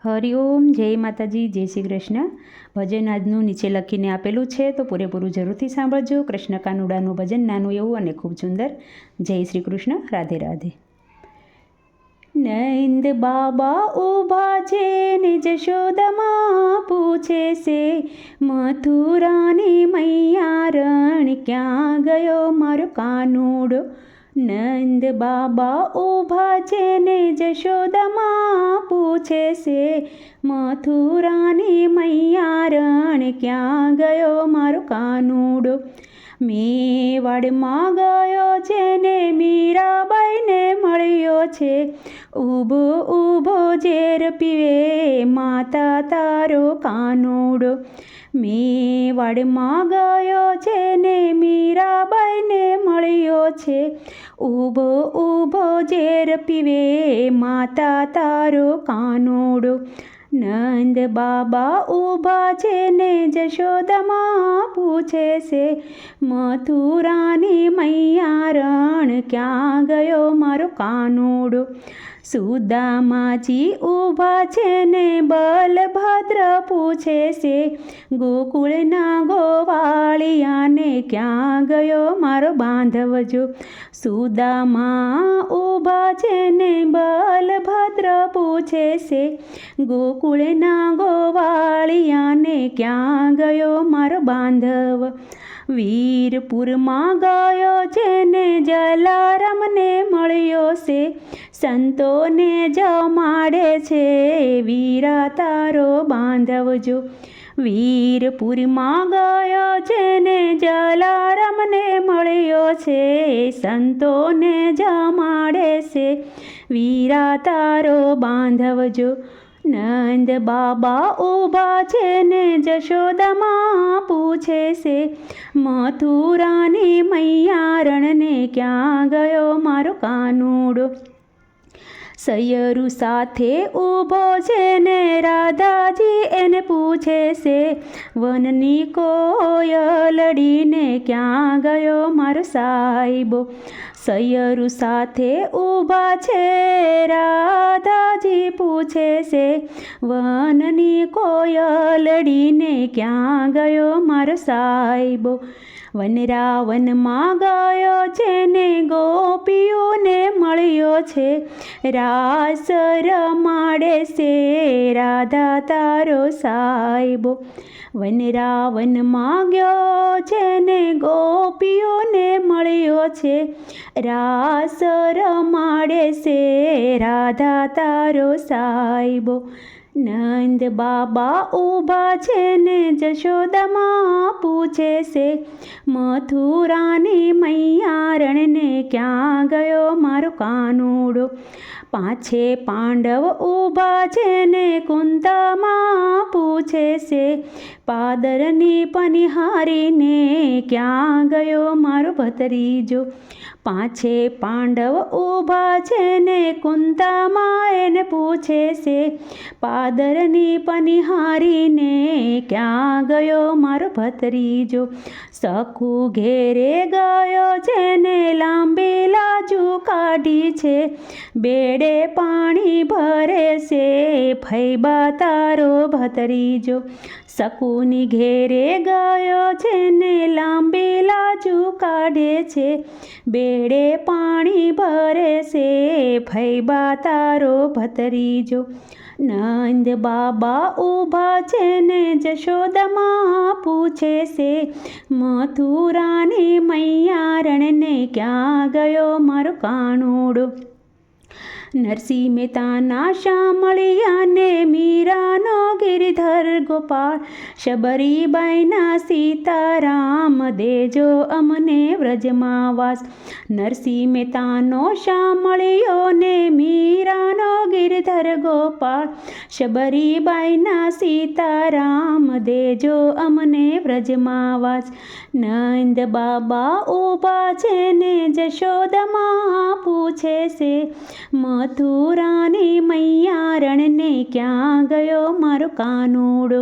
હરિઓમ, જય માતાજી, જય શ્રી કૃષ્ણ. ભજન આજનું નીચે લખીને આપેલું છે, તો પૂરેપૂરું જરૂરથી સાંભળજો. કૃષ્ણ કાનુડાનું ભજન નાનું એવું અને ખૂબ સુંદર. જય શ્રી કૃષ્ણ. રાધે રાધે. નંદ બાબા ઊભા છે ને જશોદામાં પૂછે છે, મથુરાની મૈયા રણ ક્યાં ગયો મારો કાનુડો. નંદ બાબા ઊભા છે ને જશોદામાં પૂછે છે, મથુરાની મૈયા રણ ક્યાં ગયો મારો કાનુડો. મેવાડમાં ગયો છે ને મીરાબાઈને મળ્યો છે, ઊભો ઊભો ઝેર પીવે માતા તારો કાનુડો. મેવાડમાં ગયો છે ને મીરાબાઈને મળ્યો છે, ઊભો ઊભો ઝેર પીવે માતા તારો કાનુડો. નંદ બાબા ઊભા છે ને જશોદામાં પૂછે છે, મથુરાની મૈયા રણ ક્યાં ગયો મારો કાનુડો. સુદામાજી ઊભા છે ને બલભદ્ર પૂછે છે, ગોકુળના ગોવાળિયાને ક્યાં ગયો મારો બાંધવજો. સુદામા ઊભા છે ને બલભદ્ર પૂછે છે, ગોકુળના ગોવાળિયાને ક્યાં ગયો મારો બાંધવ. વીરપુરમાં ગયો છે ને જલારામને મળ્યો છે, સંતોને જમાડે છે વીરા તારો બાંધવજો. વીરપુરમાં ગયો છે ને જલારામને મળ્યો છે, સંતોને જમાડે છે વીરા તારો બાંધવજો. નંદ બાબા ઊભા છે ને જશોદામાં પૂછે છે, મથુરાની મૈયા રણને ક્યાં ગયો મારો કાનુડો. સૈયરુ સાથે ઊભો છે ને રાધાજી એને પૂછે છે, વનની કોયલડીને ક્યાં ગયો મારો સાહેબો. સૈયરુ સાથે ઊભા છે રાધાજી પૂછે છે, વનની કોયલડીને ક્યાં ગયો મારો સાહેબો. વનરાવનમાં ગયો છે ને ગોપીઓને મળ્યો છે, રાસ રમાડે છે રાધા તારો સાહેબો. વનરાવનમાં ગયો છે ને ગોપીઓને મળ્યો છે, રાસ રમાડે છે રાધા તારો સાહેબો. નંદ બાબા ઊભા છે ને જશોદામાં પૂછે છે, મથુરાની મૈયા રણને ક્યાં ગયો મારો કાનુડો. પાછે પાંડવ ઊભા છે ને કુંતામાં પૂછે છે, પાદરની પનિહારીને ક્યાં ગયો મારો ભત્રીજો. પાછે પાંડવ ઊભા છે ને કુંતામાં એને પૂછે છે, પાદરની પનિહારીને ક્યાં ગયો મારો ભત્રીજો. સખુ ઘેરે ગયો છે ને લાંબી લાજુ કાઢી છે, બેડે પાણી ભરે છે ફૈબા તારો ભત્રીજો. સકુની ઘેરે ગયો છે ને લાંબી લાજુ કાઢે છે, બેડે પાણી ભરે છે ફૈબા તારો ભત્રીજો. નંદ બાબા ઊભા છે ને જશોદામાં પૂછે છે, મથુરાની મૈયા રણને ક્યાં ગયો મારો કાનુડો. નરસિંહ મહેતાના શામળિયાને મીરાનો ગિરિધર ગોપાળ, શબરીબાઈના સીતારામ દેજો અમને વ્રજમાં વાસ. નરસિંહ મહેતાનો શામળિયો ને મીરાનો ગિરિધર ગોપાળ, શબરીબાઈના સીતારામ દેજો અમને વ્રજમાં વાસ. નંદ બાબા ઊભા છે ને જશોદામાં પૂછે છે, મથુરાની મૈયા રણને ક્યાં ગયો મારો કાનુડો.